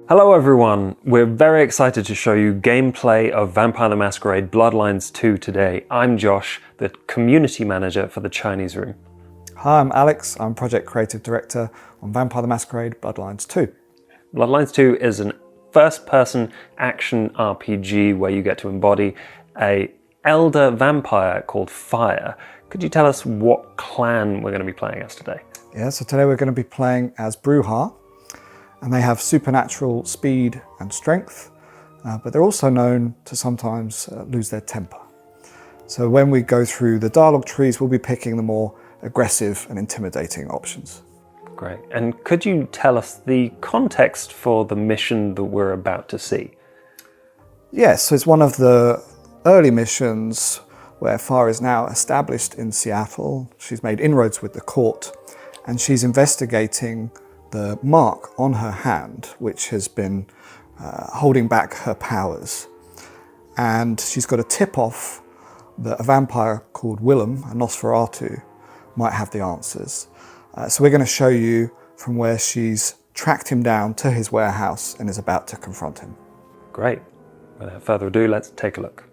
Hello everyone, we're very excited to show you gameplay of Vampire the Masquerade Bloodlines 2 today. I'm Josh, the community manager for the Chinese room. Hi, I'm Alex, I'm Project Creative Director on Vampire the Masquerade Bloodlines 2. Bloodlines 2 is an first-person action RPG where you get to embody an elder vampire called Fire. Could you tell us what clan we're going to be playing as today? Yeah, so today we're going to be playing as Bruja, and they have supernatural speed and strength, but they're also known to sometimes lose their temper. So when we go through the dialogue trees, we'll be picking the more aggressive and intimidating options. Great. And could you tell us the context for the mission that we're about to see? Yes, so it's one of the early missions where Fire is now established in Seattle. She's made inroads with the court, and she's investigating the mark on her hand, which has been holding back her powers. And she's got a tip-off that a vampire called Willem, a Nosferatu, might have the answers. So we're going to show you from where she's tracked him down to his warehouse and is about to confront him. Great. Without further ado, let's take a look.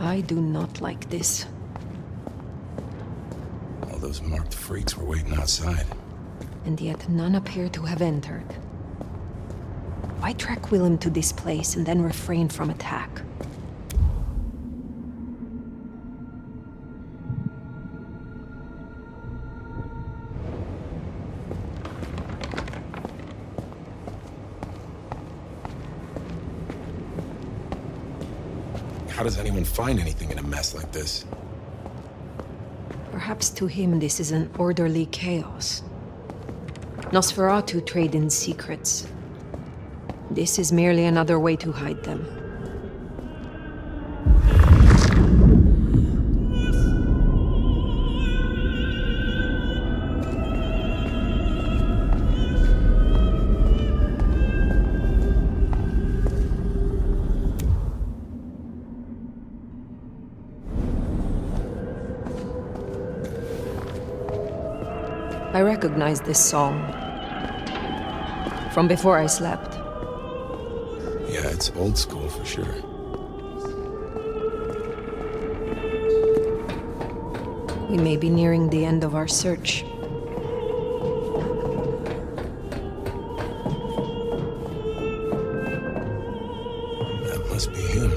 I do not like this. All those marked freaks were waiting outside. And yet none appear to have entered. Why track Willem to this place and then refrain from attack? How does anyone find anything in a mess like this? Perhaps to him this is an orderly chaos. Nosferatu trade in secrets. This is merely another way to hide them. I recognize this song from before I slept. Yeah, it's old school for sure. We may be nearing the end of our search. That must be him.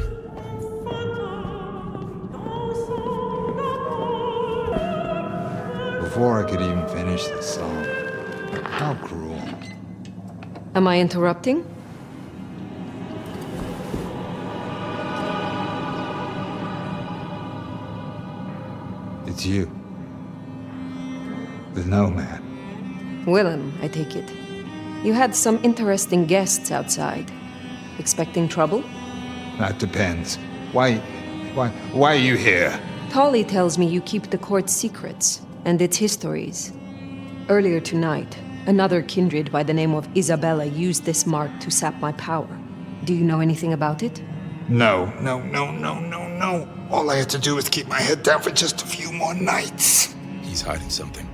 Before I could even finish the song. How cruel. Am I interrupting? It's you. The nomad. Willem, I take it. You had some interesting guests outside. Expecting trouble? That depends. Why are you here? Tolly tells me you keep the court's secrets and its histories. Earlier tonight, another kindred by the name of Isabella used this mark to sap my power. Do you know anything about it? No. All I had to do was keep my head down for just a few more nights. He's hiding something.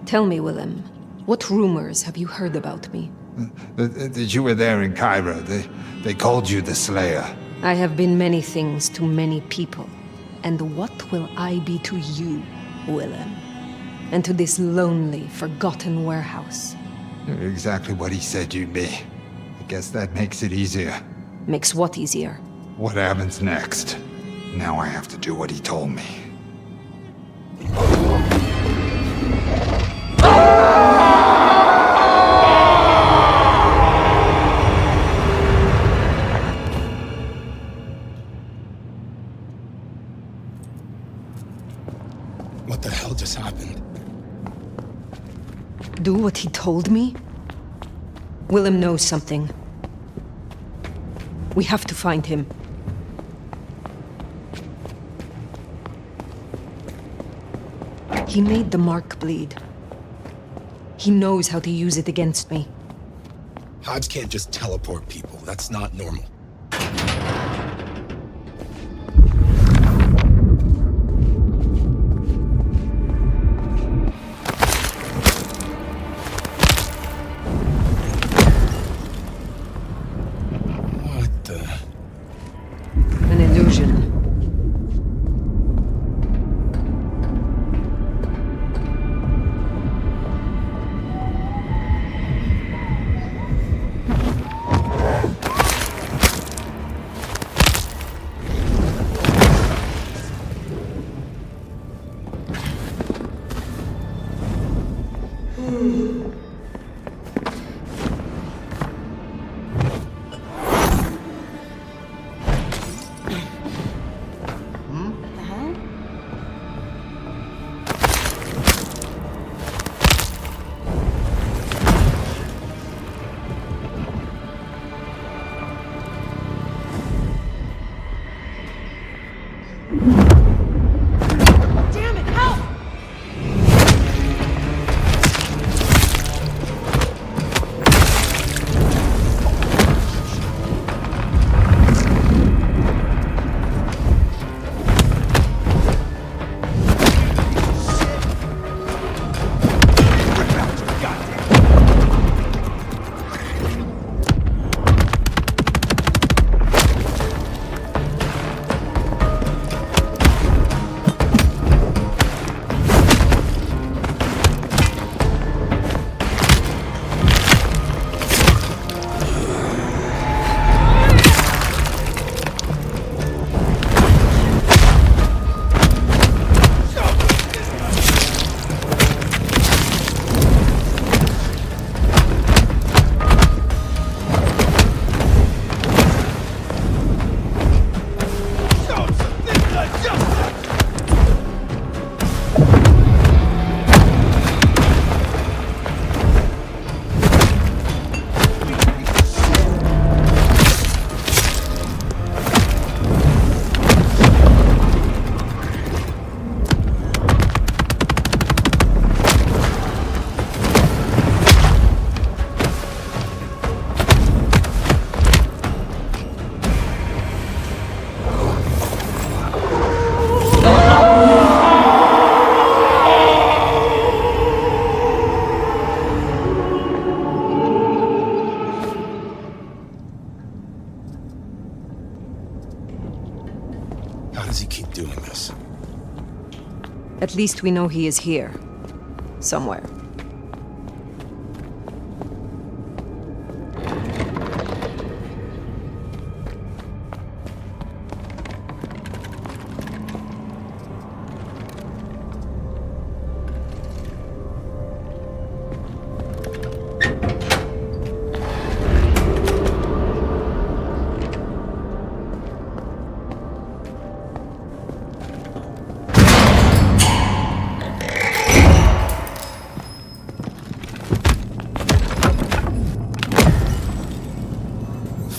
Tell me, Willem, what rumors have you heard about me? That you were there in Cairo. They called you the Slayer. I have been many things to many people. And what will I be to you, Willem? And to this lonely, forgotten warehouse? You're exactly what he said you'd be. I guess that makes it easier. Makes what easier? What happens next? Now I have to do what he told me. What the hell just happened? Do what he told me? Willem knows something. We have to find him. He made the mark bleed. He knows how to use it against me. Hives can't just teleport people. That's not normal. How does he keep doing this? At least we know he is here. Somewhere.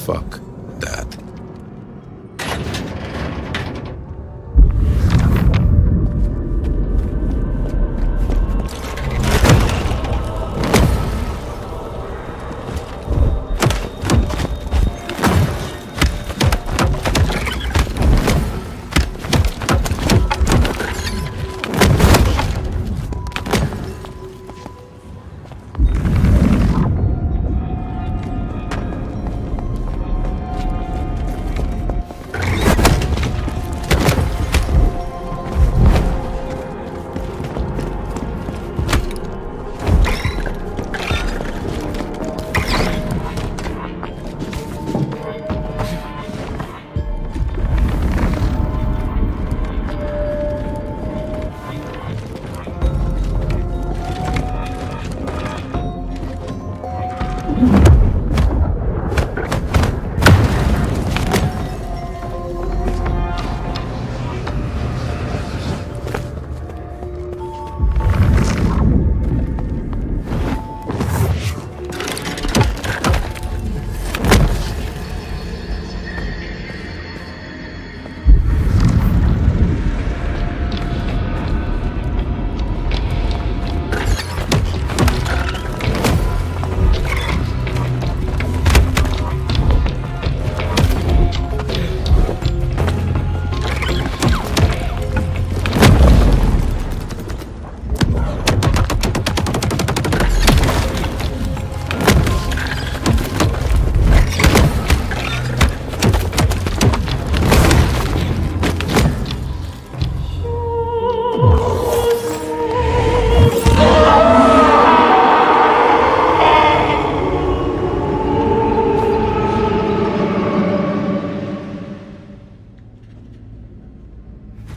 Fuck that.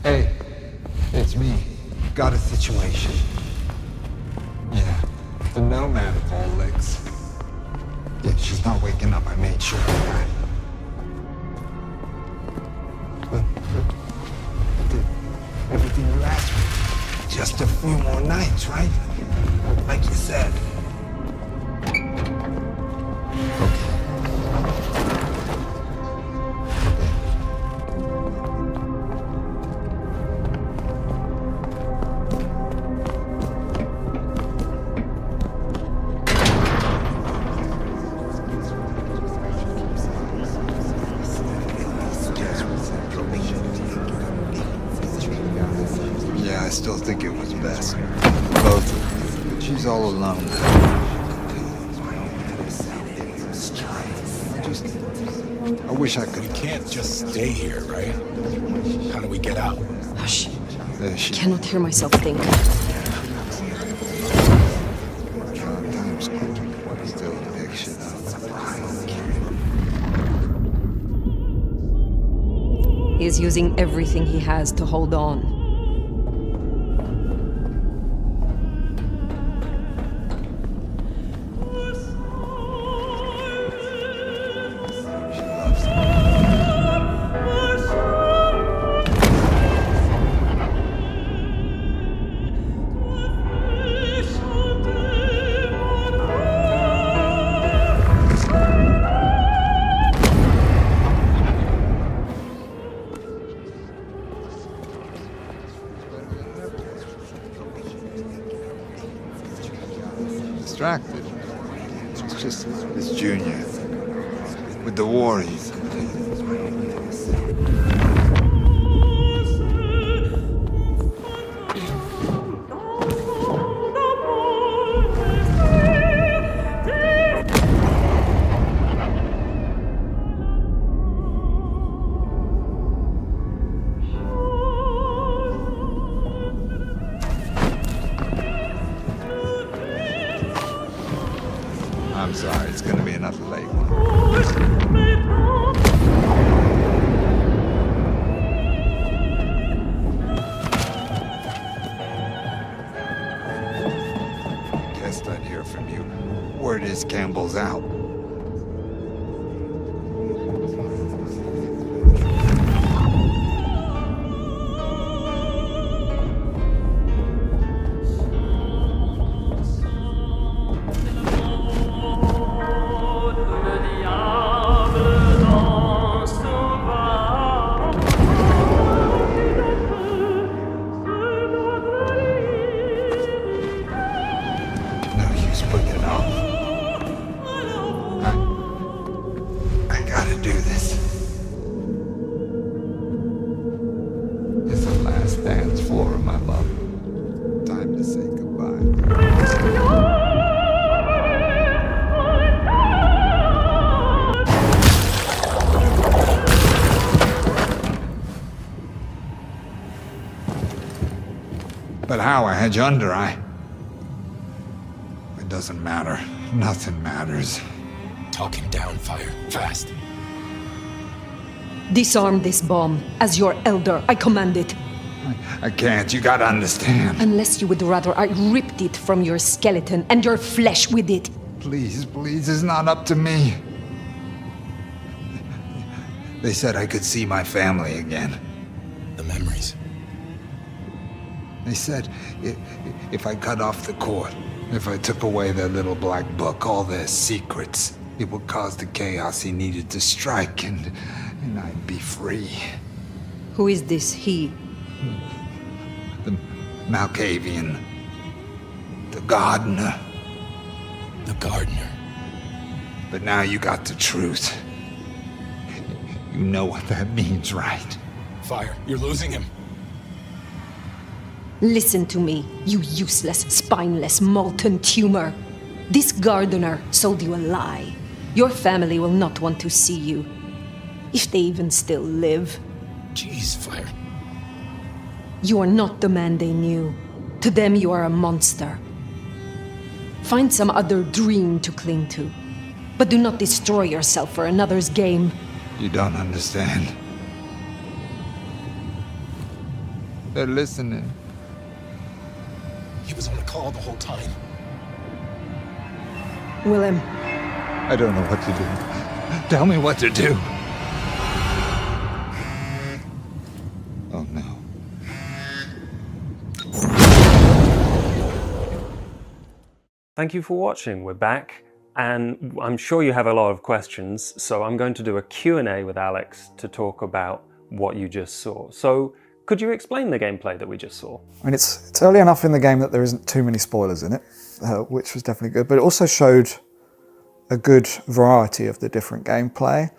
Hey, it's me. Got a situation. Yeah, the nomad of all legs. Yeah, she's not waking up. I made sure of that. But I did everything you asked me. Just a few more nights, right? Like you said. Okay. Yeah, I still think it was best. Both of you. But she's all alone now. I wish I could. We can't just stay here, right? How do we get out? Hush. There I she cannot hear myself think. still pick shit up. He is using everything he has to hold on. Distracted. It's just this Junior. With the war he's Miss Campbell's out. I gotta do this. It's the last dance floor, my love. Time to say goodbye. But how? I had you under, It doesn't matter. Nothing matters. Talk him down, Fire. Fast. Disarm this bomb. As your elder, I command it. I can't. You gotta understand. Unless you would rather I ripped it from your skeleton and your flesh with it. Please, please, it's not up to me. They said I could see my family again. The memories. They said if I cut off the cord, if I took away their little black book, all their secrets, it would cause the chaos he needed to strike, and I'd be free. Who is this he? The Malkavian. The gardener. The gardener. But now you got the truth. You know what that means, right? Fire, you're losing him. Listen to me, you useless, spineless, molten tumor. This gardener sold you a lie. Your family will not want to see you. If they even still live. Jeez, Fire. You are not the man they knew. To them, you are a monster. Find some other dream to cling to. But do not destroy yourself for another's game. You don't understand. They're listening. He was on the call the whole time. Willem. I don't know what to do. Tell me what to do. Oh no. Thank you for watching. We're back, and I'm sure you have a lot of questions, so I'm going to do a Q&A with Alex to talk about what you just saw. So, could you explain the gameplay that we just saw? I mean, it's early enough in the game that there isn't too many spoilers in it, which was definitely good, but it also showed a good variety of the different gameplay.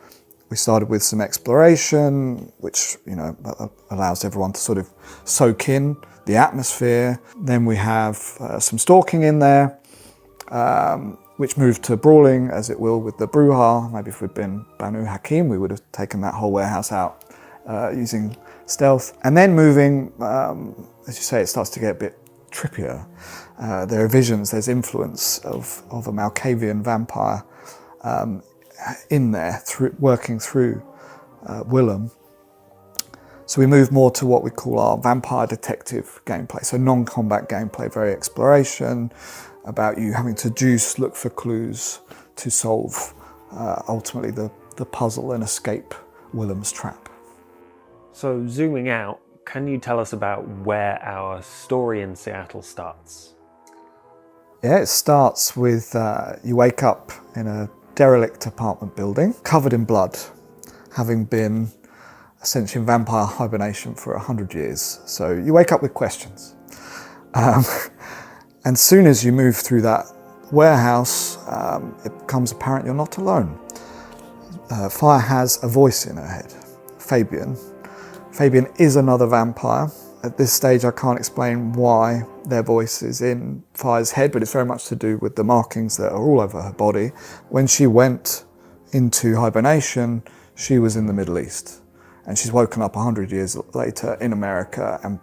We started with some exploration, which, you know, allows everyone to sort of soak in the atmosphere. Then we have some stalking in there, which moved to brawling, as it will with the Bruja. Maybe if we'd been Banu Hakim, we would have taken that whole warehouse out using stealth. And then moving, as you say, it starts to get a bit trippier. There are visions, there's influence of a Malkavian vampire in there, working through Willem. So we move more to what we call our vampire detective gameplay. So non-combat gameplay, very exploration, about you having to look for clues to solve ultimately the puzzle and escape Willem's trap. So zooming out, can you tell us about where our story in Seattle starts? Yeah, it starts with you wake up in a derelict apartment building, covered in blood, having been essentially in vampire hibernation for 100 years. So you wake up with questions. And soon as you move through that warehouse, it becomes apparent you're not alone. Fire has a voice in her head, Fabian. Fabian is another vampire. At this stage, I can't explain why their voice is in Fire's head, but it's very much to do with the markings that are all over her body. When she went into hibernation, she was in the Middle East, and she's woken up 100 years later in America, and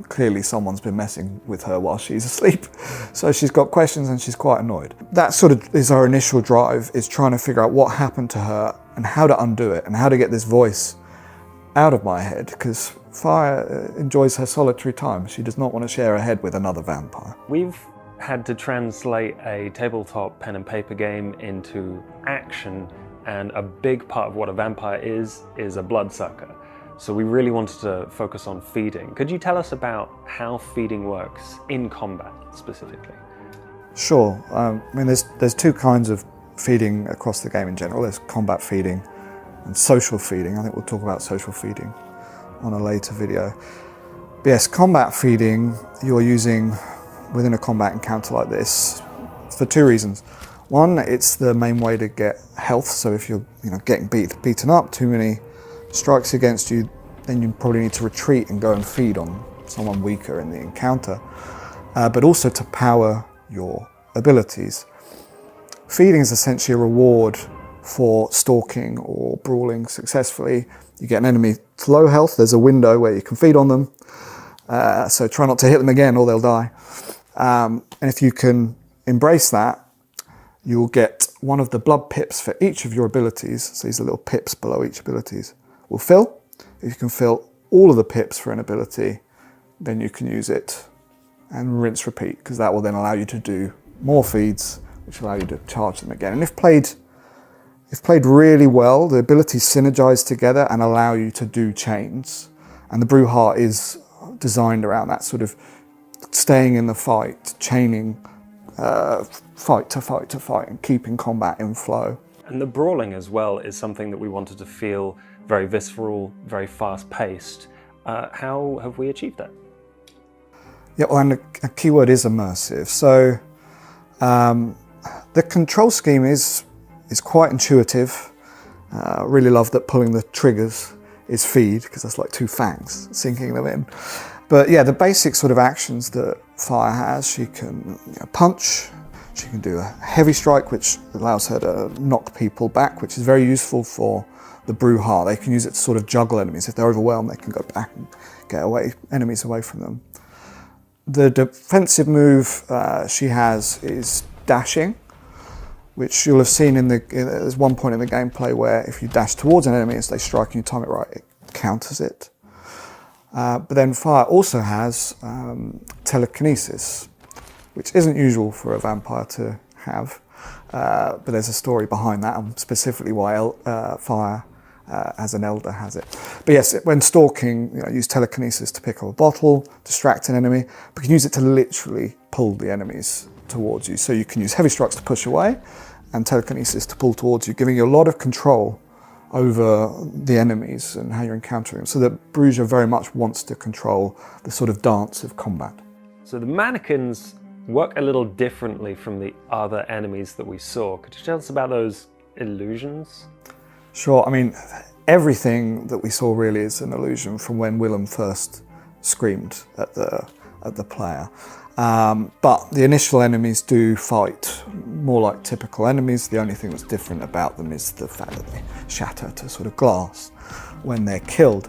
clearly someone's been messing with her while she's asleep. So she's got questions and she's quite annoyed. That sort of is our initial drive, is trying to figure out what happened to her and how to undo it and how to get this voice out of my head, because Fire enjoys her solitary time. She does not want to share her head with another vampire. We've had to translate a tabletop pen and paper game into action, and a big part of what a vampire is a bloodsucker. So we really wanted to focus on feeding. Could you tell us about how feeding works in combat specifically? Sure. I mean, there's two kinds of feeding across the game in general. There's combat feeding and social feeding. I think we'll talk about social feeding on a later video. But yes, combat feeding you're using within a combat encounter like this for two reasons. One, it's the main way to get health. So if you're getting beaten up, too many strikes against you, then you probably need to retreat and go and feed on someone weaker in the encounter. But also to power your abilities. Feeding is essentially a reward for stalking or brawling successfully. You get an enemy to low health, there's a window where you can feed on them. So try not to hit them again or they'll die. And if you can embrace that, you'll get one of the blood pips for each of your abilities. So these are little pips below each abilities will fill. If you can fill all of the pips for an ability, then you can use it and rinse repeat, because that will then allow you to do more feeds, which allow you to charge them again. And if played really well, the abilities synergize together and allow you to do chains. And the Brew Heart is designed around that sort of staying in the fight, chaining fight to fight to fight, and keeping combat in flow. And the brawling as well is something that we wanted to feel very visceral, very fast-paced. How have we achieved that? Yeah, well, and a key word is immersive. So the control scheme is quite intuitive. Really love that pulling the triggers is feed, because that's like two fangs, sinking them in. But yeah, the basic sort of actions that Fire has, she can punch, she can do a heavy strike, which allows her to knock people back, which is very useful for the Brew Heart. They can use it to sort of juggle enemies. If they're overwhelmed, they can go back and get enemies away from them. The defensive move she has is dashing, which you'll have seen there's one point in the gameplay where if you dash towards an enemy as they strike and you time it right, it counters it. But then Fire also has telekinesis, which isn't usual for a vampire to have, but there's a story behind that, and specifically why Fire as an elder has it. But yes, when stalking, use telekinesis to pick up a bottle, distract an enemy, but you can use it to literally pull the enemies towards you. So you can use heavy strikes to push away and telekinesis to pull towards you, giving you a lot of control over the enemies and how you're encountering them. So that Bruja very much wants to control the sort of dance of combat. So the mannequins work a little differently from the other enemies that we saw. Could you tell us about those illusions? Sure, I mean, everything that we saw really is an illusion from when Willem first screamed at the player. But the initial enemies do fight more like typical enemies. The only thing that's different about them is the fact that they shatter to sort of glass when they're killed.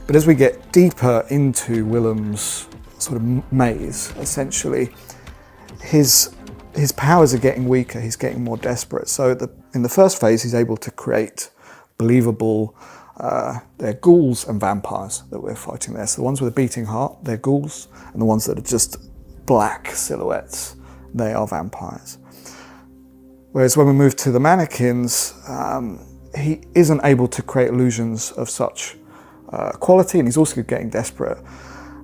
But as we get deeper into Willem's sort of maze, essentially, his powers are getting weaker, he's getting more desperate. So in the first phase, he's able to create believable, they're ghouls and vampires that we're fighting there. So the ones with a beating heart, they're ghouls, and the ones that are just black silhouettes, they are vampires. Whereas when we move to the mannequins, he isn't able to create illusions of such quality, and he's also getting desperate.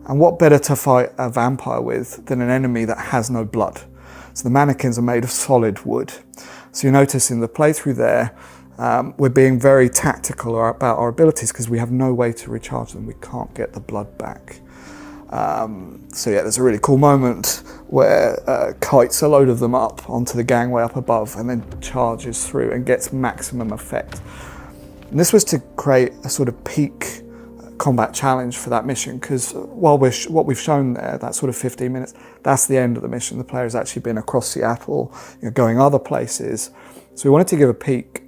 And what better to fight a vampire with than an enemy that has no blood? So the mannequins are made of solid wood. So you notice in the playthrough there, we're being very tactical about our abilities because we have no way to recharge them. We can't get the blood back. So yeah, there's a really cool moment where kites a load of them up onto the gangway up above and then charges through and gets maximum effect. And this was to create a sort of peak combat challenge for that mission, because what we've shown there, that sort of 15 minutes, that's the end of the mission. The player has actually been across Seattle, going other places. So we wanted to give a peak.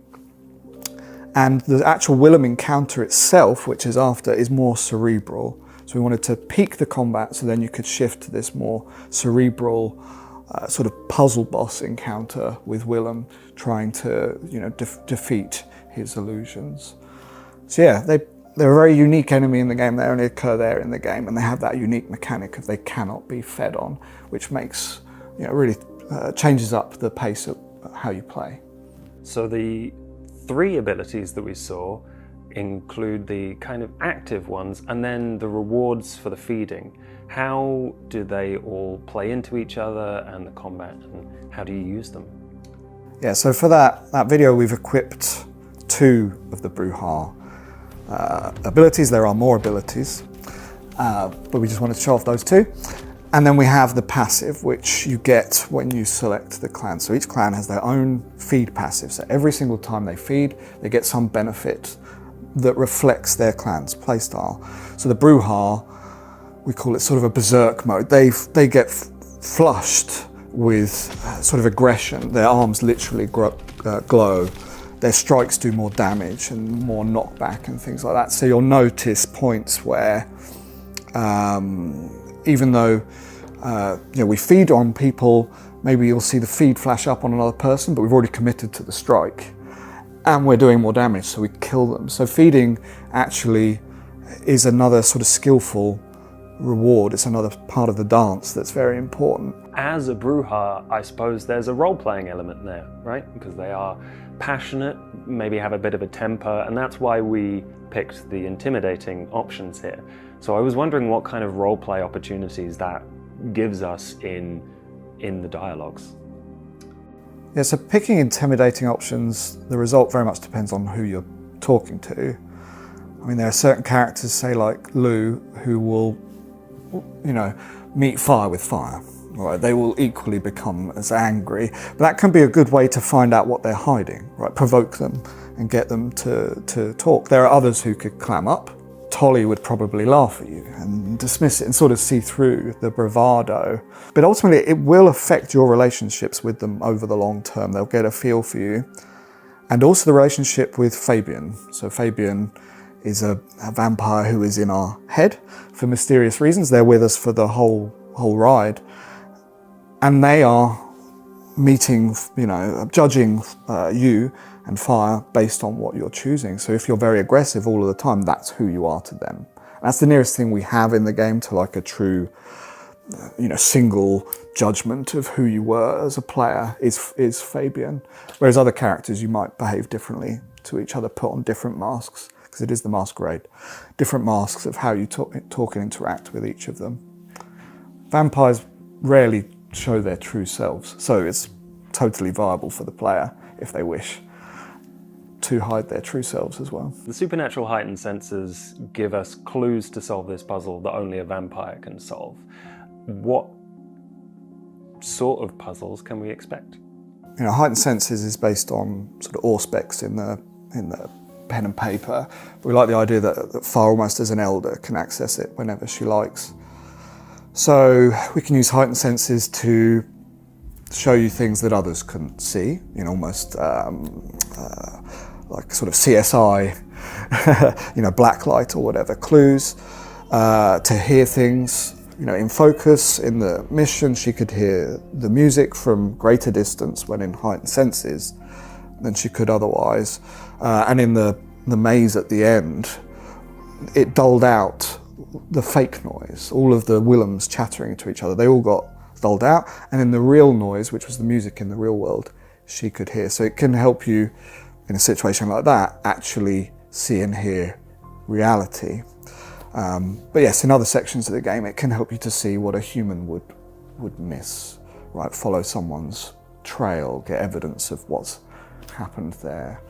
And the actual Willem encounter itself, which is after, is more cerebral. So we wanted to peak the combat so then you could shift to this more cerebral sort of puzzle boss encounter with Willem trying to defeat his illusions. So yeah, They're a very unique enemy in the game. They only occur there in the game, and they have that unique mechanic of they cannot be fed on, which makes, really changes up the pace of how you play. So the 3 abilities that we saw include the kind of active ones and then the rewards for the feeding. How do they all play into each other and the combat, and how do you use them? Yeah, so for that video we've equipped 2 of the Bruja abilities. There are more abilities, but we just wanted to show off those 2. And then we have the passive, which you get when you select the clan. So each clan has their own feed passive. So every single time they feed, they get some benefit that reflects their clan's playstyle. So the Bruja, we call it sort of a berserk mode. They get flushed with sort of aggression. Their arms literally glow. Their strikes do more damage and more knockback and things like that. So you'll notice points where, even though we feed on people, maybe you'll see the feed flash up on another person, but we've already committed to the strike and we're doing more damage, so we kill them. So feeding actually is another sort of skillful reward. It's another part of the dance that's very important. As a Bruja, I suppose there's a role-playing element there, right? Because they are passionate, maybe have a bit of a temper, and that's why we picked the intimidating options here. So I was wondering what kind of role-play opportunities that gives us in the dialogues. Yeah, so picking intimidating options, the result very much depends on who you're talking to. I mean, there are certain characters, say like Lou, who will, meet fire with fire. Right? They will equally become as angry. But that can be a good way to find out what they're hiding, right? Provoke them and get them to talk. There are others who could clam up. Tolly would probably laugh at you and dismiss it and sort of see through the bravado. But ultimately, it will affect your relationships with them over the long term. They'll get a feel for you. And also the relationship with Fabian. So Fabian is a vampire who is in our head for mysterious reasons. They're with us for the whole ride. And they are meeting, judging you and fire based on what you're choosing. So if you're very aggressive all of the time, that's who you are to them. And that's the nearest thing we have in the game to like a true, single judgment of who you were as a player is Fabian. Whereas other characters, you might behave differently to each other, put on different masks, because it is the Masquerade. Different masks of how you talk and interact with each of them. Vampires rarely show their true selves, so it's totally viable for the player, if they wish, to hide their true selves as well. The supernatural heightened senses give us clues to solve this puzzle that only a vampire can solve. What sort of puzzles can we expect? Heightened senses is based on sort of auspex in the pen and paper. We like the idea that Fire, almost as an elder, can access it whenever she likes. So we can use heightened senses to show you things that others couldn't see, almost like sort of CSI, blacklight or whatever, clues, to hear things, in focus. In the mission, she could hear the music from greater distance when in heightened senses than she could otherwise. And in the maze at the end, it dulled out the fake noise, all of the Willems chattering to each other. They all got dulled out. And in the real noise, which was the music in the real world, she could hear. So it can help you, in a situation like that, actually see and hear reality. But yes, in other sections of the game, it can help you to see what a human would miss, right? Follow someone's trail, get evidence of what's happened there.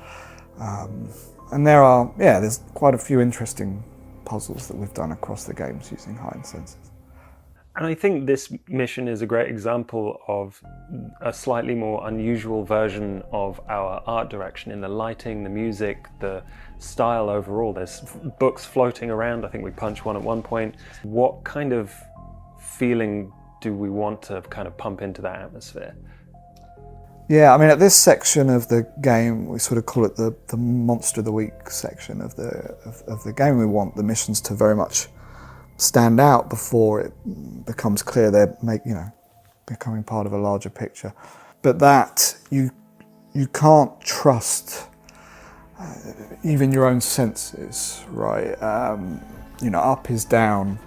And there's quite a few interesting puzzles that we've done across the games using heightened senses. And I think this mission is a great example of a slightly more unusual version of our art direction in the lighting, the music, the style overall. There's books floating around. I think we punched one at one point. What kind of feeling do we want to kind of pump into that atmosphere? Yeah, I mean, at this section of the game, we sort of call it the Monster of the Week section of the game. We want the missions to very much stand out before it becomes clear they're becoming part of a larger picture. But that you can't trust even your own senses, right? You know, up is down,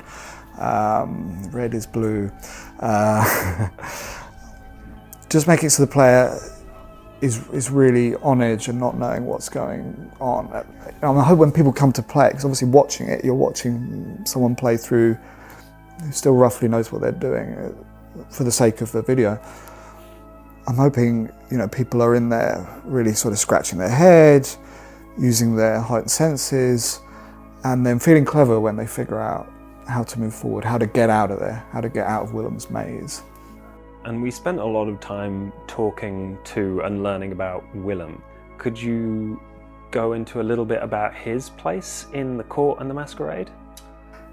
red is blue. Just making it so the player is really on edge and not knowing what's going on. I hope when people come to play it, because obviously watching it, you're watching someone play through who still roughly knows what they're doing for the sake of the video. I'm hoping, you know, people are in there really sort of scratching their head, using their heightened senses, and then feeling clever when they figure out how to move forward, how to get out of there, how to get out of Willem's maze. And we spent a lot of time talking to and learning about Willem. Could you go into a little bit about his place in the court and the Masquerade?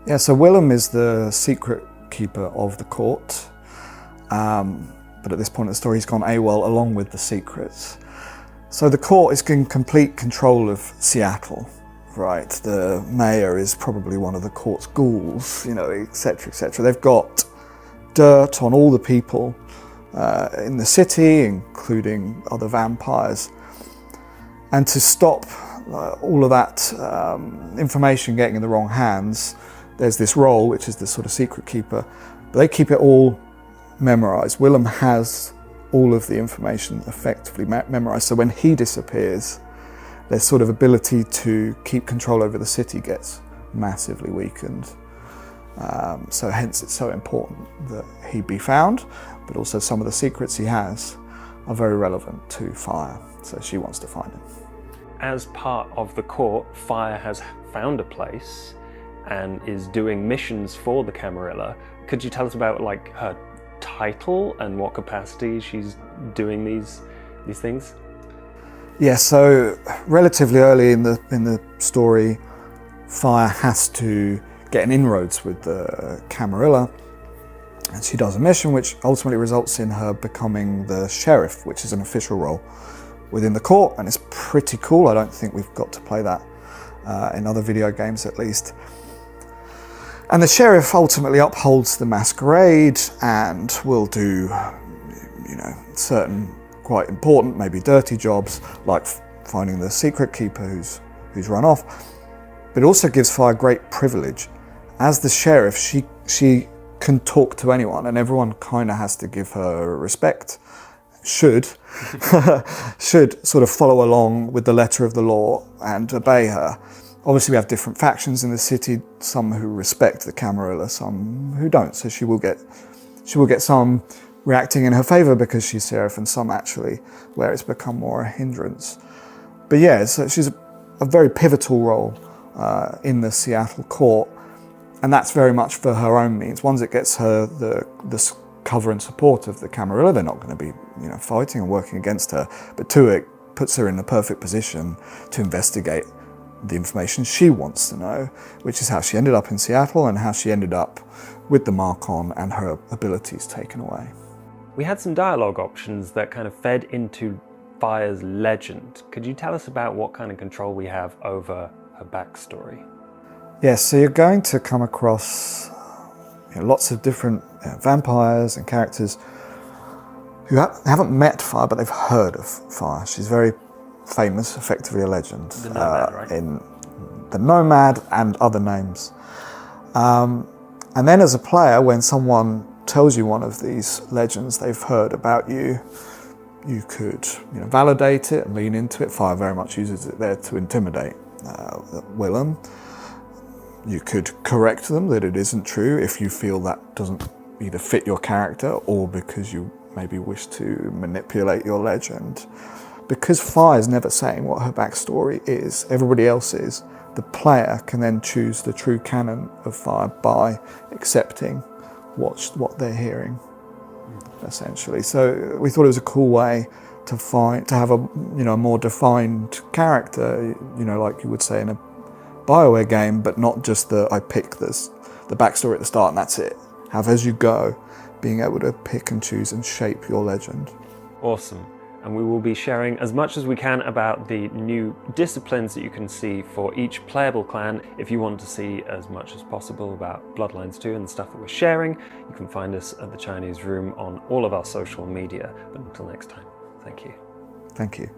Yeah, so Willem is the secret keeper of the court. But at this point in the story, he's gone AWOL along with the secrets. So the court is in complete control of Seattle, right? The mayor is probably one of the court's ghouls, you know, etc., etc. They've got dirt on all the people in the city, including other vampires. And to stop all of that information getting in the wrong hands, there's this role, which is the sort of secret keeper, but they keep it all memorized. Willem has all of the information effectively memorized, so when he disappears, their sort of ability to keep control over the city gets massively weakened. So hence it's so important that he be found, but also some of the secrets he has are very relevant to Fire, so she wants to find him. As part of the court, Fire has found a place and is doing missions for the Camarilla. Could you tell us about like her title and what capacity she's doing these things? Yeah, so relatively early in the story, Fire has to get an inroads with the Camarilla, and she does a mission which ultimately results in her becoming the sheriff, which is an official role within the court, and it's pretty cool. I don't think we've got to play that in other video games at least. And the sheriff ultimately upholds the Masquerade and will do, you know, certain quite important, maybe dirty jobs, like finding the secret keeper who's run off. But it also gives Fire great privilege. As the sheriff, she can talk to anyone, and everyone kind of has to give her respect. Should sort of follow along with the letter of the law and obey her. Obviously, we have different factions in the city, some who respect the Camarilla, some who don't. So she will get some reacting in her favor because she's sheriff, and some actually where it's become more a hindrance. But yeah, so she's a very pivotal role in the Seattle court, and that's very much for her own means. Once it gets her the cover and support of the Camarilla, they're not going to be, you know, fighting and working against her. But two, it puts her in the perfect position to investigate the information she wants to know, which is how she ended up in Seattle and how she ended up with the mark on and her abilities taken away. We had some dialogue options that kind of fed into Fire's legend. Could you tell us about what kind of control we have over her backstory? Yes, so you're going to come across lots of different vampires and characters who haven't met Fire, but they've heard of Fire. She's very famous, effectively a legend. The Nomad, right? In the Nomad and other names. And then as a player, when someone tells you one of these legends they've heard about you, you could validate it and lean into it. Fire very much uses it there to intimidate Willem. You could correct them that it isn't true if you feel that doesn't either fit your character or because you maybe wish to manipulate your legend. Because Fire's never saying what her backstory is, everybody else is, the player can then choose the true canon of Fire by accepting what they're hearing, essentially. So we thought it was a cool way to have a more defined character, like you would say in a BioWare game, but not just I pick the backstory at the start and that's it. Have as you go, being able to pick and choose and shape your legend. Awesome. And we will be sharing as much as we can about the new disciplines that you can see for each playable clan. If you want to see as much as possible about Bloodlines 2 and the stuff that we're sharing, you can find us at the Chinese Room on all of our social media. But until next time, thank you. Thank you.